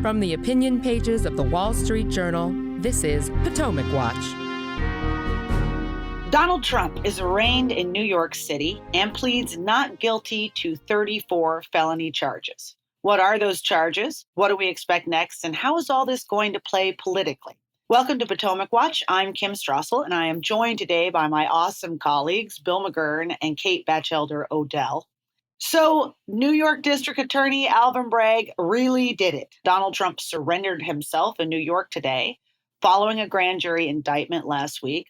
From the opinion pages of the Wall Street Journal, this is Potomac Watch. Donald Trump is arraigned in New York City and pleads not guilty to 34 felony charges. What are those charges? What do we expect next? And how is all this going to play politically? Welcome to Potomac Watch. I'm Kim Strassel, and I am joined today by my awesome colleagues, Bill McGurn and Kate Batchelder Odell. So, New York District Attorney Alvin Bragg really did it. Donald Trump surrendered himself in New York today, following a grand jury indictment last week.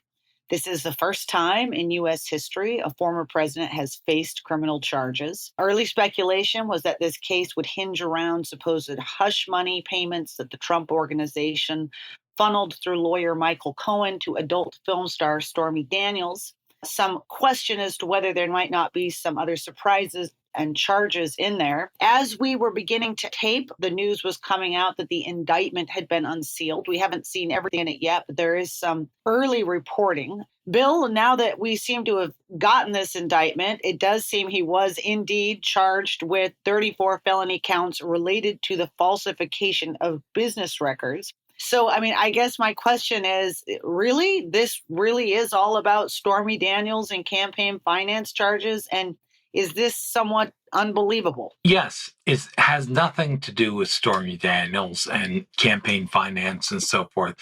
This is the first time in U.S. history a former president has faced criminal charges. Early speculation was that this case would hinge around supposed hush money payments that the Trump organization funneled through lawyer Michael Cohen to adult film star Stormy Daniels. Some question as to whether there might not be some other surprises and charges in there. As we were beginning to tape, the news was coming out that the indictment had been unsealed. We haven't seen everything in it yet, but there is some early reporting. Bill, now that we seem to have gotten this indictment, it does seem he was indeed charged with 34 felony counts related to the falsification of business records. So, I guess my question is, really, this really is all about Stormy Daniels and campaign finance charges? And is this somewhat unbelievable? Yes, it has nothing to do with Stormy Daniels and campaign finance and so forth.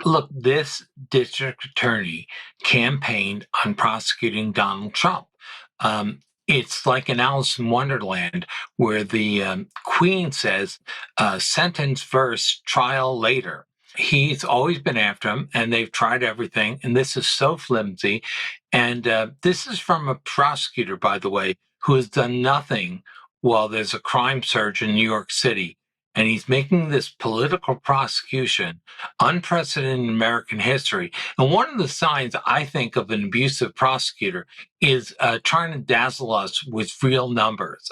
Look, this district attorney campaigned on prosecuting Donald Trump. It's like in Alice in Wonderland, where the Queen says, sentence first, trial later. He's always been after him, and they've tried everything, and this is so flimsy. And this is from a prosecutor, by the way, who has done nothing while there's a crime surge in New York City. And he's making this political prosecution, unprecedented in American history. And one of the signs, I think, of an abusive prosecutor is trying to dazzle us with real numbers.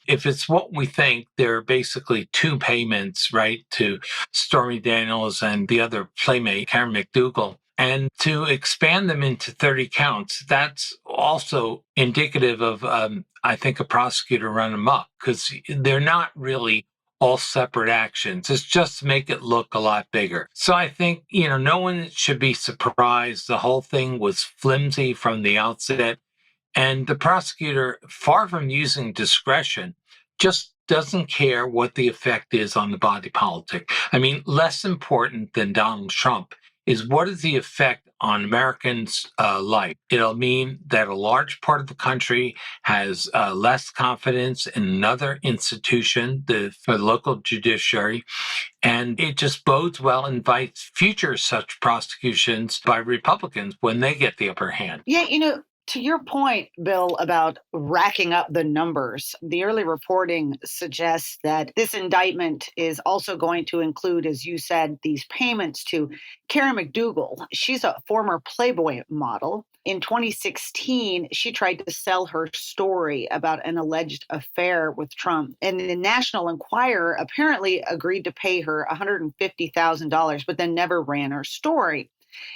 If it's what we think, there are basically two payments, right, to Stormy Daniels and the other playmate, Karen McDougal. And to expand them into 30 counts, that's also indicative of, I think, a prosecutor run amok, because they're not really all separate actions. It's just to make it look a lot bigger. So I think, no one should be surprised. The whole thing was flimsy from the outset. And the prosecutor, far from using discretion, just doesn't care what the effect is on the body politic. Less important than Donald Trump is what is the effect on Americans' life. It'll mean that a large part of the country has less confidence in another institution, for the local judiciary, and it just bodes well and invites future such prosecutions by Republicans when they get the upper hand. Yeah, to your point, Bill, about racking up the numbers, the early reporting suggests that this indictment is also going to include, as you said, these payments to Karen McDougal. She's a former Playboy model. In 2016, she tried to sell her story about an alleged affair with Trump. And the National Enquirer apparently agreed to pay her $150,000, but then never ran her story.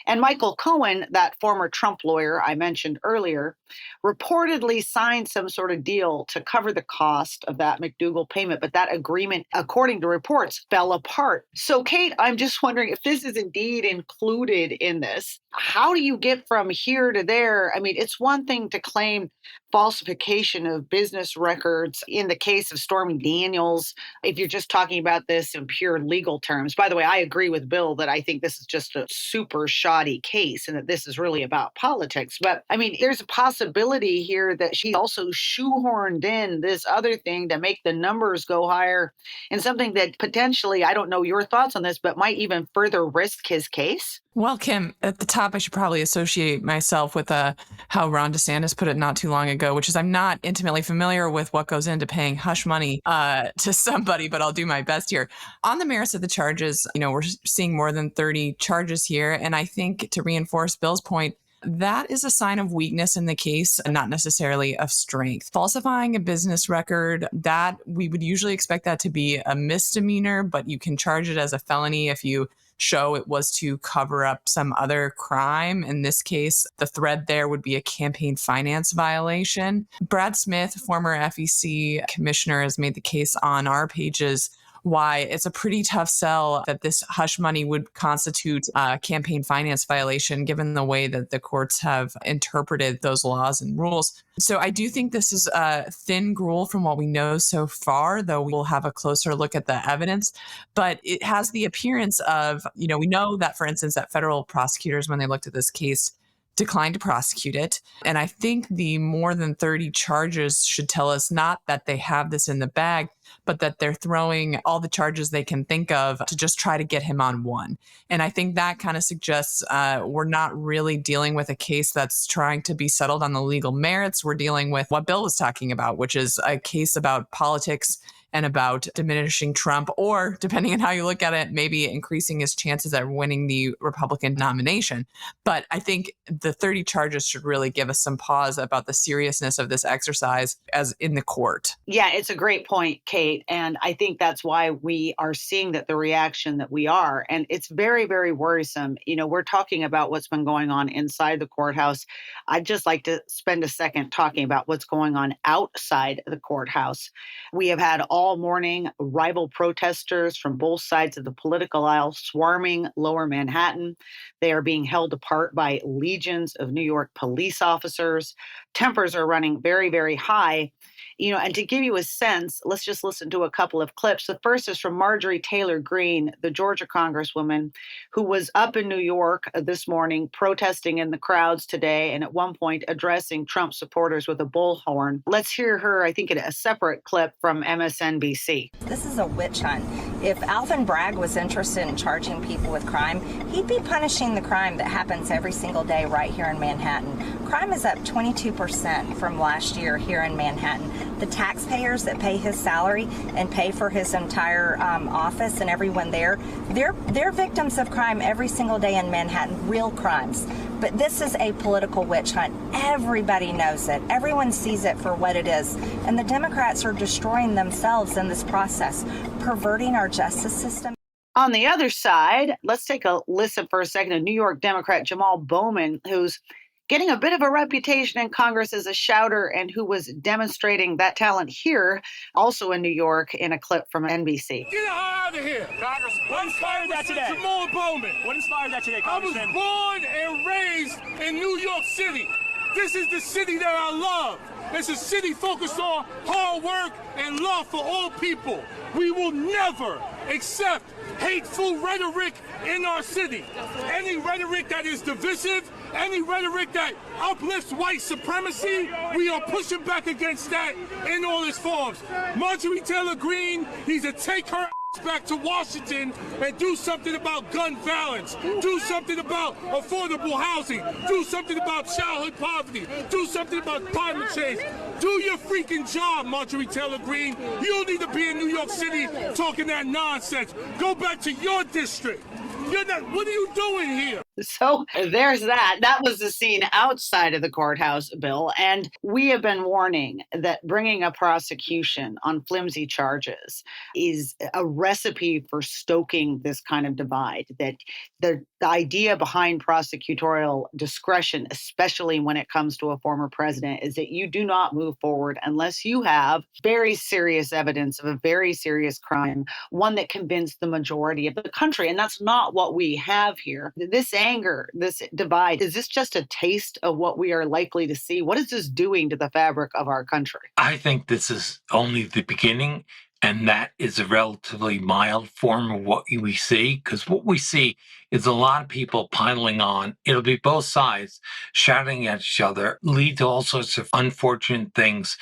And Michael Cohen, that former Trump lawyer I mentioned earlier, reportedly signed some sort of deal to cover the cost of that McDougal payment. But that agreement, according to reports, fell apart. So, Kate, I'm just wondering if this is indeed included in this. How do you get from here to there? It's one thing to claim falsification of business records in the case of Stormy Daniels, if you're just talking about this in pure legal terms. By the way, I agree with Bill that I think this is just a super shoddy case and that this is really about politics. But there's a possibility here that she also shoehorned in this other thing to make the numbers go higher, and something that potentially, I don't know your thoughts on this, but might even further risk his case. Well, Kim, at the top, I should probably associate myself with how Ron DeSantis put it not too long ago, which is I'm not intimately familiar with what goes into paying hush money to somebody, but I'll do my best here. On the merits of the charges, we're seeing more than 30 charges here. And I think, to reinforce Bill's point, that is a sign of weakness in the case and not necessarily of strength. Falsifying a business record, that we would usually expect that to be a misdemeanor, but you can charge it as a felony if you show it was to cover up some other crime. In this case, the thread there would be a campaign finance violation. Brad Smith, former FEC commissioner, has made the case on our pages why it's a pretty tough sell that this hush money would constitute a campaign finance violation, given the way that the courts have interpreted those laws and rules. So I do think this is a thin gruel from what we know so far, though we'll have a closer look at the evidence. But it has the appearance of, we know that, for instance, that federal prosecutors, when they looked at this case, declined to prosecute it. And I think the more than 30 charges should tell us not that they have this in the bag, but that they're throwing all the charges they can think of to just try to get him on one. And I think that kind of suggests we're not really dealing with a case that's trying to be settled on the legal merits. We're dealing with what Bill was talking about, which is a case about politics and about diminishing Trump, or depending on how you look at it, maybe increasing his chances at winning the Republican nomination. But I think the 30 charges should really give us some pause about the seriousness of this exercise as in the court. Yeah, it's a great point, Kate. And I think that's why we are seeing the reaction that we are. And it's very, very worrisome. We're talking about what's been going on inside the courthouse. I'd just like to spend a second talking about what's going on outside the courthouse. We have had all morning rival protesters from both sides of the political aisle swarming Lower Manhattan. They are being held apart by legions of New York police officers. Tempers are running very, very high. And to give you a sense, let's just listen to a couple of clips. The first is from Marjorie Taylor Greene, the Georgia congresswoman, who was up in New York this morning protesting in the crowds today and at one point addressing Trump supporters with a bullhorn. Let's hear her, I think, in a separate clip from MSNBC. This is a witch hunt. If Alvin Bragg was interested in charging people with crime, he'd be punishing the crime that happens every single day right here in Manhattan. Crime is up 22% from last year here in Manhattan. The taxpayers that pay his salary and pay for his entire office and everyone there, they're victims of crime every single day in Manhattan, real crimes. But this is a political witch hunt. Everybody knows it. Everyone sees it for what it is. And the Democrats are destroying themselves in this process, perverting our justice system. On the other side, let's take a listen for a second to New York Democrat Jamal Bowman, who's getting a bit of a reputation in Congress as a shouter and who was demonstrating that talent here, also in New York, in a clip from NBC. Get out of here, Congressman. What inspired that today? Jamal Bowman. What inspired that today, Congressman? I was born and raised in New York City. This is the city that I love. It's a city focused on hard work and love for all people. We will never accept hateful rhetoric in our city. Any rhetoric that is divisive, any rhetoric that uplifts white supremacy, we are pushing back against that in all its forms. Marjorie Taylor Greene needs to take her back to Washington and do something about gun violence, do something about affordable housing, do something about childhood poverty, do something about climate change. Do your freaking job, Marjorie Taylor Greene. You don't need to be in New York City talking that nonsense. Go back to your district. What are you doing here? So there's that. That was the scene outside of the courthouse, Bill. And we have been warning that bringing a prosecution on flimsy charges is a recipe for stoking this kind of divide, that the idea behind prosecutorial discretion, especially when it comes to a former president, is that you do not move forward unless you have very serious evidence of a very serious crime, one that convinced the majority of the country. And that's not what we have here. This anger, this divide, is this just a taste of what we are likely to see? What is this doing to the fabric of our country? I think this is only the beginning, and that is a relatively mild form of what we see, because what we see is a lot of people piling on. It'll be both sides shouting at each other, lead to all sorts of unfortunate things.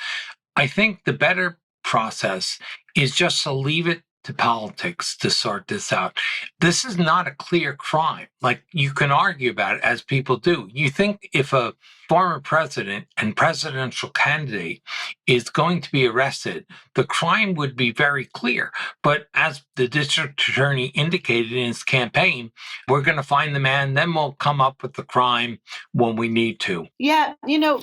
I think the better process is just to leave it to politics to sort this out. This is not a clear crime. Like, you can argue about it, as people do. You think if a former president and presidential candidate is going to be arrested, the crime would be very clear. But as the district attorney indicated in his campaign, we're going to find the man, then we'll come up with the crime when we need to. Yeah,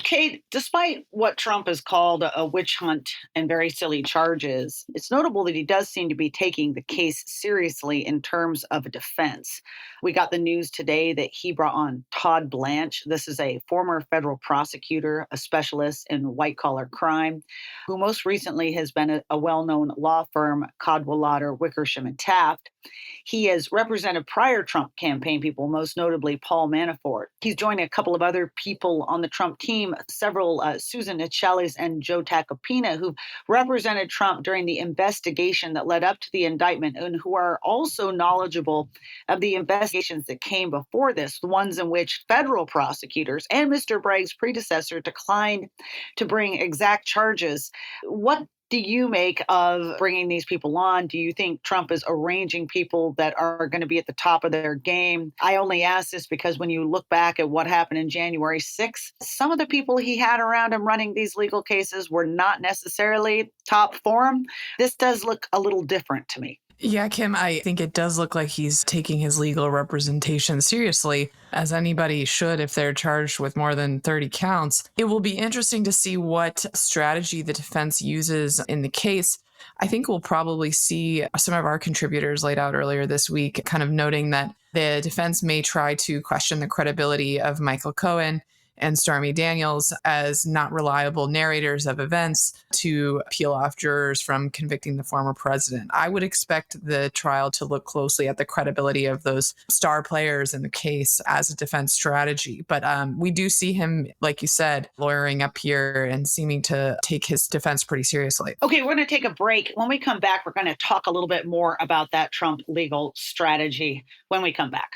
Kate, despite what Trump has called a witch hunt and very silly charges, it's notable that he does seem to be taking the case seriously in terms of a defense. We got the news today that he brought on Todd Blanche. This is a former federal prosecutor, a specialist in white-collar crime, who most recently has been a well-known law firm, Cadwalader, Wickersham, and Taft. He has represented prior Trump campaign people, most notably Paul Manafort. He's joined a couple of other people on the Trump team, several Susan Nichelis and Joe Tacopina, who've represented Trump during the investigation that led up to the indictment and who are also knowledgeable of the investigations that came before this, the ones in which federal prosecutors and Mr. Bragg's predecessor declined to bring exact charges. What do you make of bringing these people on? Do you think Trump is arranging people that are going to be at the top of their game? I only ask this because when you look back at what happened in January 6th, some of the people he had around him running these legal cases were not necessarily top form. This does look a little different to me. Yeah, Kim, I think it does look like he's taking his legal representation seriously, as anybody should if they're charged with more than 30 counts. It will be interesting to see what strategy the defense uses in the case. I think we'll probably see some of our contributors laid out earlier this week, kind of noting that the defense may try to question the credibility of Michael Cohen and Stormy Daniels as not reliable narrators of events to peel off jurors from convicting the former president. I would expect the trial to look closely at the credibility of those star players in the case as a defense strategy. But we do see him, like you said, lawyering up here and seeming to take his defense pretty seriously. Okay, we're going to take a break. When we come back, we're going to talk a little bit more about that Trump legal strategy when we come back.